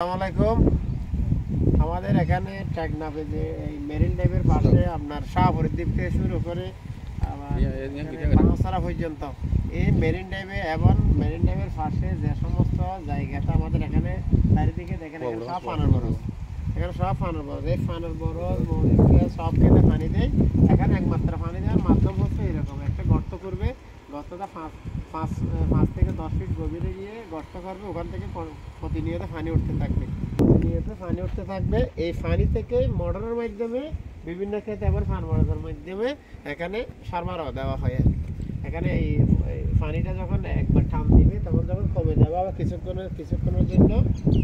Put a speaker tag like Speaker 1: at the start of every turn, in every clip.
Speaker 1: আসসালামু আলাইকুম। আমাদের এখানে টেকনাফে যে এই মেরিন ড্রাইভের পাশে আপনার শাহপুরের দ্বীপ থেকে শুরু করে বাংলাছড়া পর্যন্ত এই মেরিন ড্রাইভে এবং মেরিন ড্রাইভের পাশে যে সমস্ত জায়গাটা আমাদের এখানে চারিদিকে দেখেন এখানে সব ফানার বরজ, এখানে সব ফানার বরজ। এই ফানার বরজ সব কেটে পানি দেয়। এখানে একমাত্র পানি দেওয়ার মাধ্যম হচ্ছে এরকম একটা গর্ত করবে, গর্তটা 5 থেকে 10 ফিট গভীরে গিয়ে গর্ত করবে। ওখান থেকে প্রতিনিয়ত পানি উঠতে থাকবে, এই পানি থেকে মোটরের মাধ্যমে বিভিন্ন ক্ষেত্রে আবার ফান মোটরের মাধ্যমে এখানে সরবরাহ দেওয়া হয়। এখানে এই পানিটা যখন একবার টান দিবে তখন যখন কমে যাবে আবার কিছুক্ষণের জন্য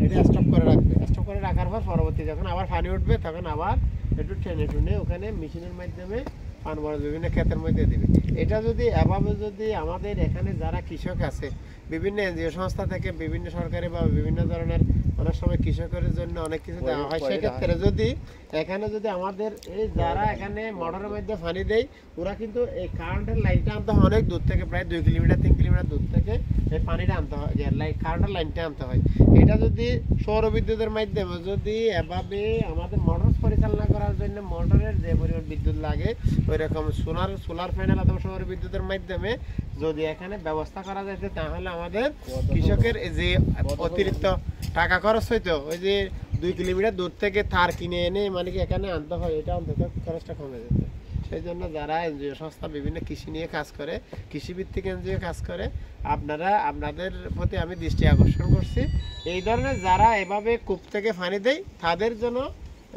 Speaker 1: এটা স্টপ করে রাখবে। স্টপ করে রাখার পর পরবর্তী যখন আবার পানি উঠবে তখন আবার একটু টেনে ওখানে মেশিনের মাধ্যমে পান বড় বিভিন্ন ক্ষেতের মধ্যে দিবে। এটা যদি এভাবে যদি আমাদের এখানে যারা কৃষক আছে বিভিন্ন এনজিও সংস্থা থেকে বিভিন্ন সরকারি বা বিভিন্ন ধরনের অনেক সময় কৃষকের জন্য অনেক কিছু দেওয়া হয়, সেক্ষেত্রে যদি এখানে যদি আমাদের এই যারা এখানে মোটরের মধ্যে পানি দেয় ওরা কিন্তু এই কারেন্টের লাইনটা আনতে হয় অনেক দূর থেকে, প্রায় 2 কিলোমিটার 3 কিলোমিটার দূর থেকে এই পানিটা আনতে হয়, যে কারেন্টের লাইনটা আনতে হয়। এটা যদি সৌর বিদ্যুতের মাধ্যমে যদি এভাবে আমাদের মোটর পরিচালনা করার জন্য মোটরের যে পরিমাণ বিদ্যুৎ লাগে ওই রকম সোলার প্যানেল অথবা সৌর বিদ্যুতের মাধ্যমে যদি এখানে ব্যবস্থা করা যায় তাহলে আমাদের কৃষকের যে অতিরিক্ত টাকা খরচ হইতো, ওই যে 2 কিলোমিটার দূর থেকে তার কিনে এনে মানে কি এখানে আনতে হয়, এটা অন্তত খরচটা কমে যেত। সেই জন্য যারা এনজিও সংস্থা বিভিন্ন কৃষি নিয়ে কাজ করে, কৃষিভিত্তিক এনজিও কাজ করে, আপনাদের প্রতি আমি দৃষ্টি আকর্ষণ করছি। এই ধরনের যারা এভাবে কূপ থেকে পানি দেয় তাদের জন্য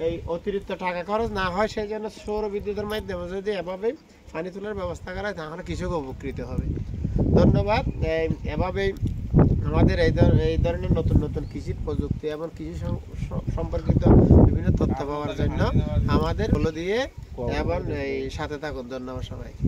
Speaker 1: এই অতিরিক্ত টাকা খরচ না হয়, সেই জন্য সৌর বিদ্যুতের মাধ্যমে যদি এভাবে পানি তোলার ব্যবস্থা করা হয় তাহলে কৃষক উপকৃত হবে। ধন্যবাদ। এভাবেই আমাদের এই ধরনের নতুন নতুন কৃষি প্রযুক্তি এবং কৃষি সম্পর্কিত বিভিন্ন তথ্য পাওয়ার জন্য আমাদের ফলো দিয়ে এবং এই সাথে থাকুন। ধন্যবাদ সবাইকে।